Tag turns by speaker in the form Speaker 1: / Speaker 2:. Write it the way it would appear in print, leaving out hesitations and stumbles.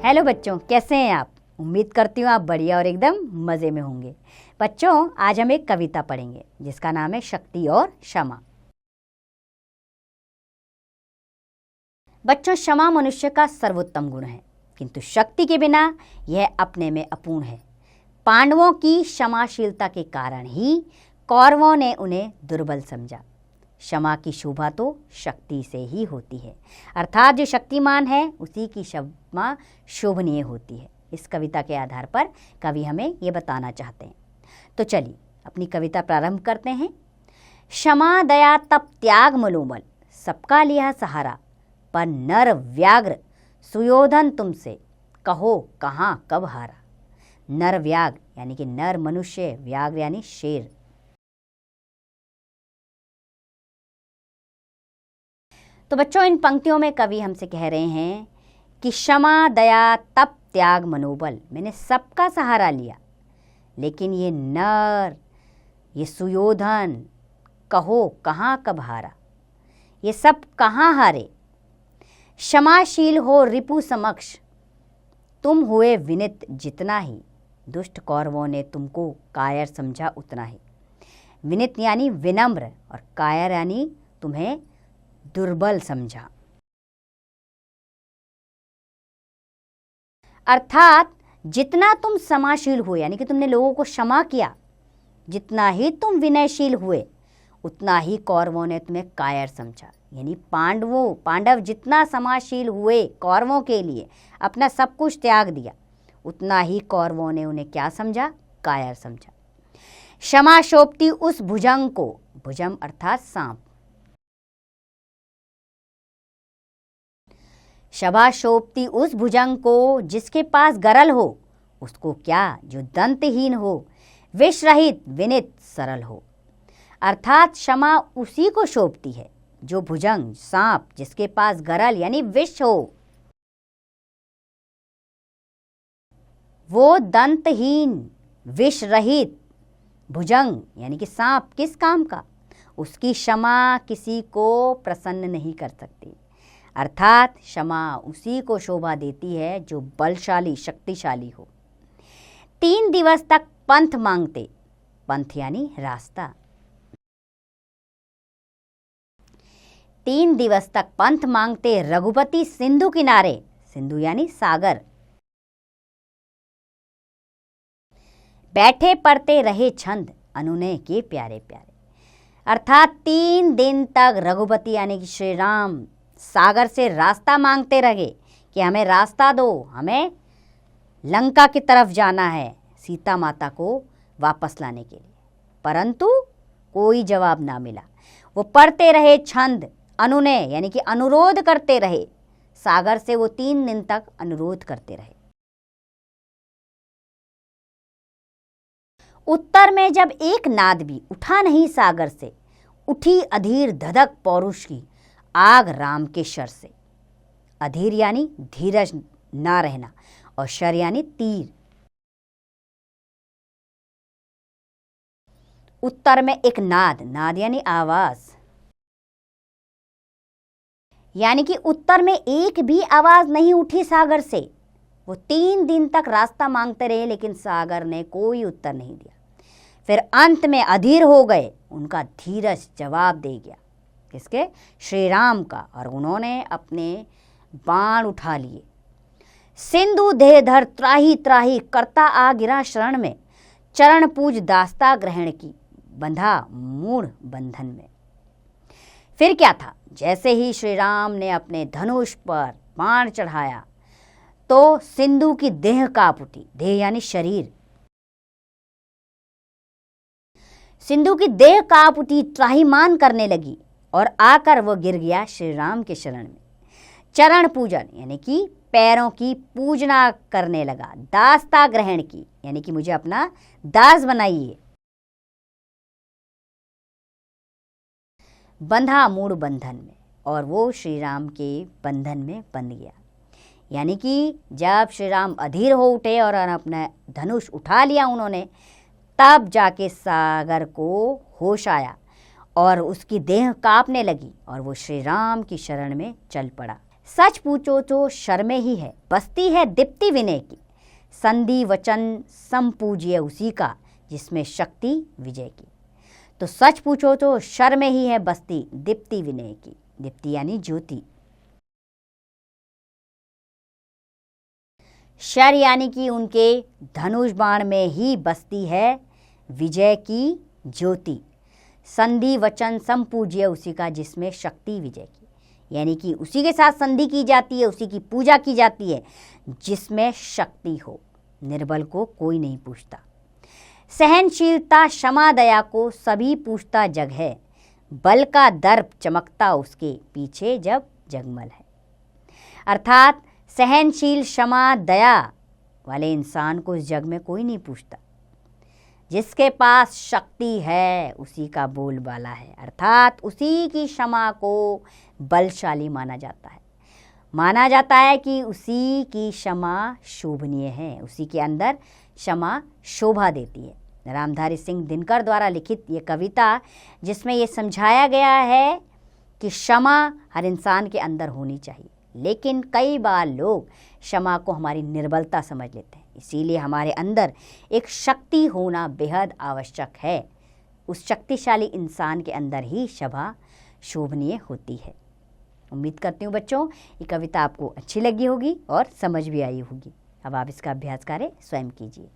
Speaker 1: Hello बच्चों, कैसे हैं आप। उम्मीद करती हूँ आप बढ़िया और एकदम मज़े में होंगे। बच्चों, आज हम एक कविता पढ़ेंगे जिसका नाम है शक्ति और क्षमा। बच्चों, क्षमा मनुष्य का सर्वोत्तम गुण है, किंतु शक्ति के बिना यह अपने में अपूर्ण है। पांडवों की क्षमाशीलता के कारण ही कौरवों ने उन्हें दुर्बल समझा। क्षमा की शोभा तो शक्ति से ही होती है, अर्थात जो शक्तिमान है उसी की क्षमा शोभनीय होती है। इस कविता के आधार पर कवि हमें ये बताना चाहते हैं। तो चलिए अपनी कविता प्रारंभ करते हैं। क्षमा दया तप त्याग मलोमल, सबका लिया सहारा, पर नर व्याघ्र सुयोधन तुमसे, कहो कहाँ कब हारा। नर व्याघ्र यानी कि नर मनुष्य, व्याघ्र यानी शेर। तो बच्चों, इन पंक्तियों में कवि हमसे कह रहे हैं कि क्षमा दया तप त्याग मनोबल, मैंने सबका सहारा लिया, लेकिन ये नर, ये सुयोधन, कहो कहाँ कब हारा, ये सब कहाँ हारे। क्षमाशील हो रिपु समक्ष, तुम हुए विनित जितना ही, दुष्ट कौरवों ने तुमको कायर समझा उतना ही। विनित यानी विनम्र और कायर यानी तुम्हें दुर्बल समझा। अर्थात जितना तुम क्षमाशील हुए यानी कि तुमने लोगों को क्षमा किया, जितना ही तुम विनयशील हुए उतना ही कौरवों ने तुम्हें कायर समझा। यानी पांडव जितना क्षमाशील हुए कौरवों के लिए, अपना सब कुछ त्याग दिया, उतना ही कौरवों ने उन्हें क्या समझा, कायर समझा। क्षमा शोभती उस भुजंग को, भुजंग अर्थात सांप। क्षमा शोभती उस भुजंग को जिसके पास गरल हो, उसको क्या जो दंतहीन हो, विष रहित विनित सरल हो। अर्थात क्षमा उसी को शोभती है जो भुजंग सांप, जिसके पास गरल यानी विष हो, वो दंतहीन विष रहित भुजंग यानी कि सांप किस काम का, उसकी क्षमा किसी को प्रसन्न नहीं कर सकती। अर्थात क्षमा उसी को शोभा देती है जो बलशाली शक्तिशाली हो। 3 दिवस तक पंथ मांगते, पंथ यानी रास्ता, 3 दिवस तक पंथ मांगते रघुपति सिंधु किनारे, सिंधु यानी सागर, बैठे पढ़ते रहे छंद अनुनय के प्यारे प्यारे। अर्थात 3 दिन तक रघुपति यानी कि श्री राम सागर से रास्ता मांगते रहे कि हमें रास्ता दो, हमें लंका की तरफ जाना है सीता माता को वापस लाने के लिए, परंतु कोई जवाब ना मिला। वो पढ़ते रहे छंद अनुनय यानी कि अनुरोध करते रहे, सागर से वो 3 दिन तक अनुरोध करते रहे। उत्तर में जब एक नाद भी उठा नहीं सागर से, उठी अधीर धधक पौरुष की आग राम के शर से। अधीर यानी धीरज ना रहना और शर यानी तीर। उत्तर में एक नाद, नाद यानी आवाज, यानी कि उत्तर में एक भी आवाज नहीं उठी सागर से। वो 3 दिन तक रास्ता मांगते रहे लेकिन सागर ने कोई उत्तर नहीं दिया। फिर अंत में अधीर हो गए, उनका धीरज जवाब दे गया, किसके, श्री राम का, और उन्होंने अपने बाण उठा लिए। सिंधु देहधर त्राही त्राही करता आ गिरा शरण में, चरण पूज दास्ता ग्रहण की, बंधा मूढ़ बंधन में। फिर क्या था, जैसे ही श्री राम ने अपने धनुष पर बाण चढ़ाया तो सिंधु की देह कांप उठी, देह यानी शरीर, सिंधु की देह कांप उठी, त्राहीमाम करने लगी और आकर वो गिर गया श्री राम के शरण में। चरण पूजन यानी कि पैरों की पूजना करने लगा, दास्ता ग्रहण की यानी कि मुझे अपना दास बनाइए, बंधा मूढ़ बंधन में, और वो श्री राम के बंधन में बंध गया। यानी कि जब श्री राम अधीर हो उठे और अपना धनुष उठा लिया उन्होंने, तब जाके सागर को होश आया और उसकी देह कांपने लगी और वो श्री राम की शरण में चल पड़ा। सच पूछो तो शर्म ही है, बस्ती है दीप्ति विनय की। संधि वचन संपूज्य उसी का, जिसमें शक्ति विजय की। तो सच पूछो तो शर्म ही है बस्ती दीप्ति विनय की। दीप्ति यानी ज्योति। शर यानी कि उनके धनुष बाण में ही बसती है विजय की ज्योति। संधि वचन संपूज्य उसी का, जिसमें शक्ति विजय की, यानी कि उसी के साथ संधि की जाती है, उसी की पूजा की जाती है जिसमें शक्ति हो। निर्बल को कोई नहीं पूछता। सहनशीलता क्षमा दया को सभी पूछता जग है। बल का दर्प चमकता उसके पीछे जब जगमल है। अर्थात सहनशील क्षमा दया वाले इंसान को इस जग में कोई नहीं पूछता। जिसके पास शक्ति है उसी का बोलबाला है, अर्थात उसी की क्षमा को बलशाली माना जाता है। माना जाता है कि उसी की क्षमा शोभनीय है, उसी के अंदर क्षमा शोभा देती है। रामधारी सिंह दिनकर द्वारा लिखित ये कविता, जिसमें ये समझाया गया है कि क्षमा हर इंसान के अंदर होनी चाहिए, लेकिन कई बार लोग क्षमा को हमारी निर्बलता समझ लेते हैं। इसीलिए हमारे अंदर एक शक्ति होना बेहद आवश्यक है। उस शक्तिशाली इंसान के अंदर ही क्षमा शोभनीय होती है। उम्मीद करती हूँ बच्चों ये कविता आपको अच्छी लगी होगी और समझ भी आई होगी। अब आप इसका अभ्यास करें, स्वयं कीजिए।